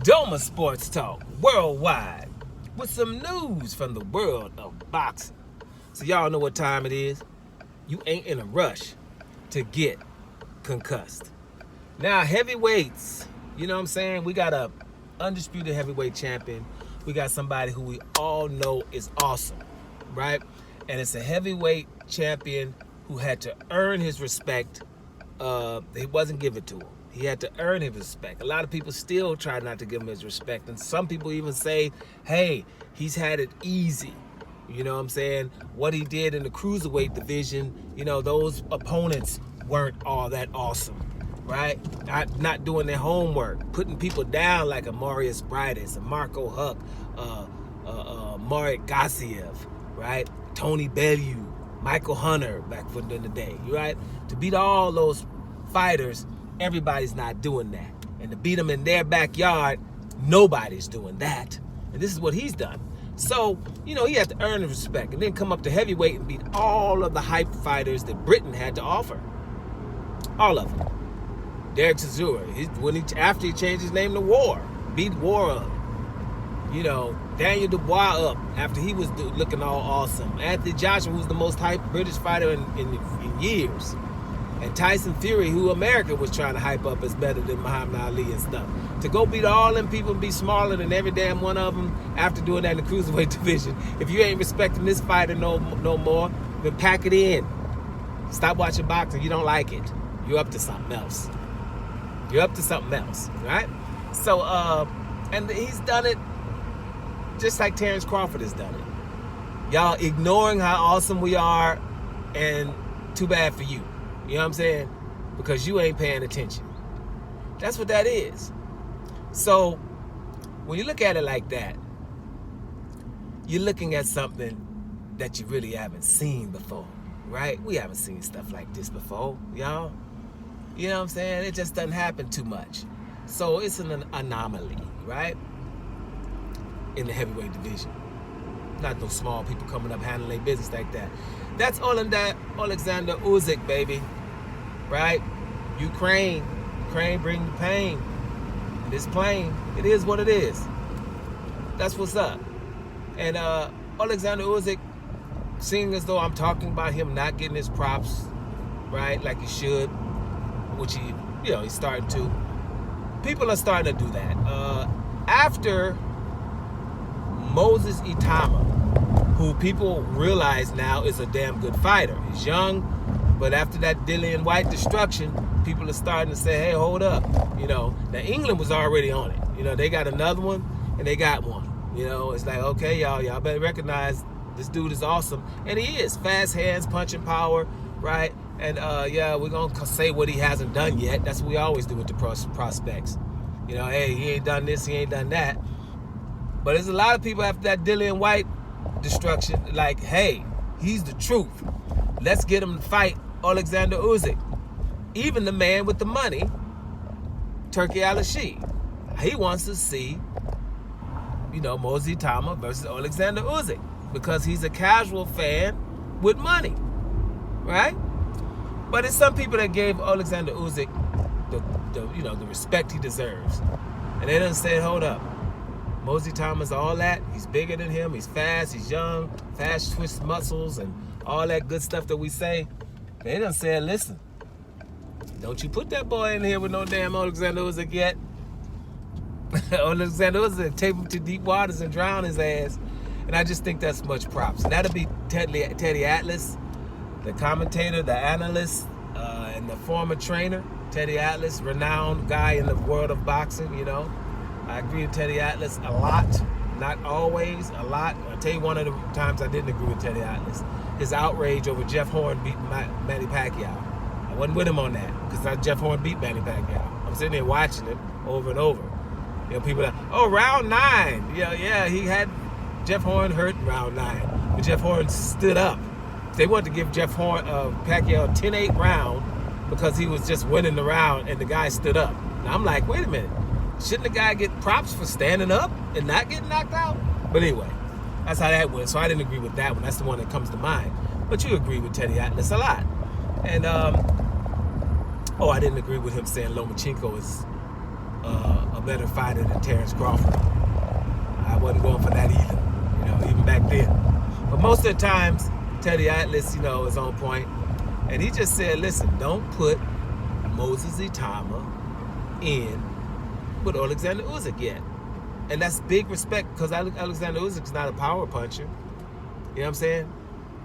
Doma Sports Talk worldwide with some news from the world of boxing. So y'all know what time it is. You ain't in a rush to get concussed. Now heavyweights, you know what I'm saying? We got a undisputed heavyweight champion. We got somebody who we all know is awesome, right? And it's a heavyweight champion who had to earn his respect. He wasn't given to him. He had to earn his respect. A lot of people still try not to give him his respect. And some people even say, hey, he's had it easy. You know what I'm saying? What he did in the cruiserweight division, you know, those opponents weren't all that awesome, right? Not doing their homework, putting people down like a Marius Brides, a Marco Huck, Marek Gassiev, right? Tony Bellew, Michael Hunter back in the day, right? To beat all those fighters, everybody's not doing that. And to beat them in their backyard, nobody's doing that. And this is what he's done. So, you know, he had to earn the respect and then come up to heavyweight and beat all of the hype fighters that Britain had to offer. All of them. Derek Chisora, after he changed his name to War, beat War up. You know, Daniel Dubois up after he was looking all awesome. Anthony Joshua, who's the most hyped British fighter in years. And Tyson Fury, who America was trying to hype up as better than Muhammad Ali and stuff. To go beat all them people and be smaller than every damn one of them after doing that in the cruiserweight division. If you ain't respecting this fighter no more, then pack it in. Stop watching boxing. You don't like it. You're up to something else. You're up to something else, right? So, and he's done it just like Terrence Crawford has done it. Y'all ignoring how awesome we are, and too bad for you. You know what I'm saying? Because you ain't paying attention. That's what that is. So, when you look at it like that, you're looking at something that you really haven't seen before, right? We haven't seen stuff like this before, y'all. You know what I'm saying? It just doesn't happen too much. So, it's an anomaly, right? In the heavyweight division. Not those small people coming up handling their business like that. That's Oleksandr Usyk, baby. Right? Ukraine bring the pain. This plane, it is what it is. That's what's up. And Oleksandr Usyk, seeing as though I'm talking about him not getting his props, right, like he should, which he's starting to. People are starting to do that. After Moses Itama, who people realize now is a damn good fighter. He's young, but after that Dillian White destruction, people are starting to say, hey, hold up. You know, now England was already on it. You know, they got another one, and they got one. You know, it's like, okay, y'all better recognize this dude is awesome. And he is. Fast hands, punching power, right? And, we're going to say what he hasn't done yet. That's what we always do with the prospects. You know, hey, he ain't done this, he ain't done that. But there's a lot of people after that Dillian White destruction, like, hey, he's the truth. Let's get him to fight Oleksandr Usyk. Even the man with the money, Turki Al-Ashi, he wants to see, Moses Itama versus Oleksandr Usyk because he's a casual fan with money, right? But it's some people that gave Oleksandr Usyk the respect he deserves, and they done said, hold up. Mosey Thomas, all that, he's bigger than him, he's fast, he's young, fast twist muscles, and all that good stuff that we say. They done said, listen, don't you put that boy in here with no damn Oleksandr Usyk yet. Oleksandr Usyk, take him to deep waters and drown his ass. And I just think that's much props. And that'll be Teddy Atlas, the commentator, the analyst, and the former trainer. Teddy Atlas, renowned guy in the world of boxing, you know. I agree with Teddy Atlas a lot, not always, a lot. I'll tell you one of the times I didn't agree with Teddy Atlas. His outrage over Jeff Horn beating Manny Pacquiao. I wasn't with him on that because Jeff Horn beat Manny Pacquiao. I'm sitting there watching it over and over. You know, people are, round 9. Yeah, he had Jeff Horn hurt in round 9, but Jeff Horn stood up. They wanted to give Pacquiao a 10-8 round because he was just winning the round and the guy stood up. Now I'm like, wait a minute. Shouldn't the guy get props for standing up and not getting knocked out? But anyway, that's how that went. So I didn't agree with that one. That's the one that comes to mind. But you agree with Teddy Atlas a lot. And, I didn't agree with him saying Lomachenko is a better fighter than Terrence Crawford. I wasn't going for that either, even back then. But most of the times, Teddy Atlas, is on point. And he just said, listen, don't put Moses Itama in with Oleksandr Usyk yet. And that's big respect because Oleksandr Usyk's not a power puncher. You know what I'm saying?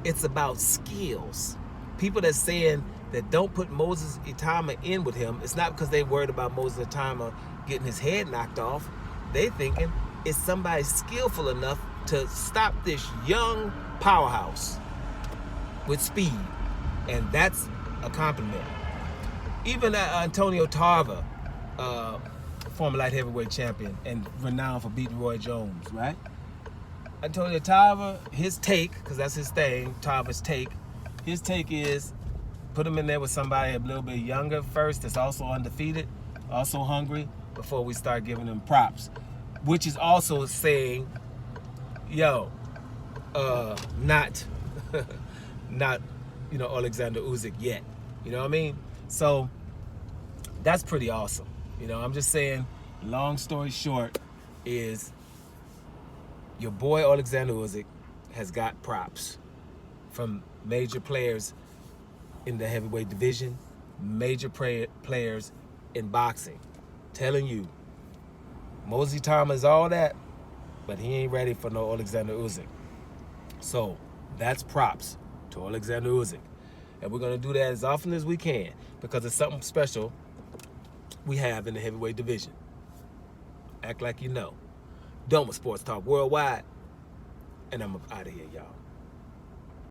It's about skills. People that's saying that don't put Moses Itama in with him, it's not because they worried about Moses Itama getting his head knocked off. They thinking it's somebody skillful enough to stop this young powerhouse with speed. And that's a compliment. Even Antonio Tarver, former light heavyweight champion and renowned for beating Roy Jones, right? Antonio Tarver, his take, because that's his thing, Tarver's take, his take is put him in there with somebody a little bit younger first that's also undefeated, also hungry, before we start giving them props. Which is also saying, not Oleksandr Usyk yet. You know what I mean? So that's pretty awesome. I'm just saying, long story short is your boy Oleksandr Usyk has got props from major players in the heavyweight division, major players in boxing, telling you Moses Itama is all that, but he ain't ready for no Oleksandr Usyk. So that's props to Oleksandr Usyk. And we're going to do that as often as we can because it's something special we have in the heavyweight division. Act like you know. Doma Sports Talk Worldwide. And I'm out of here, y'all.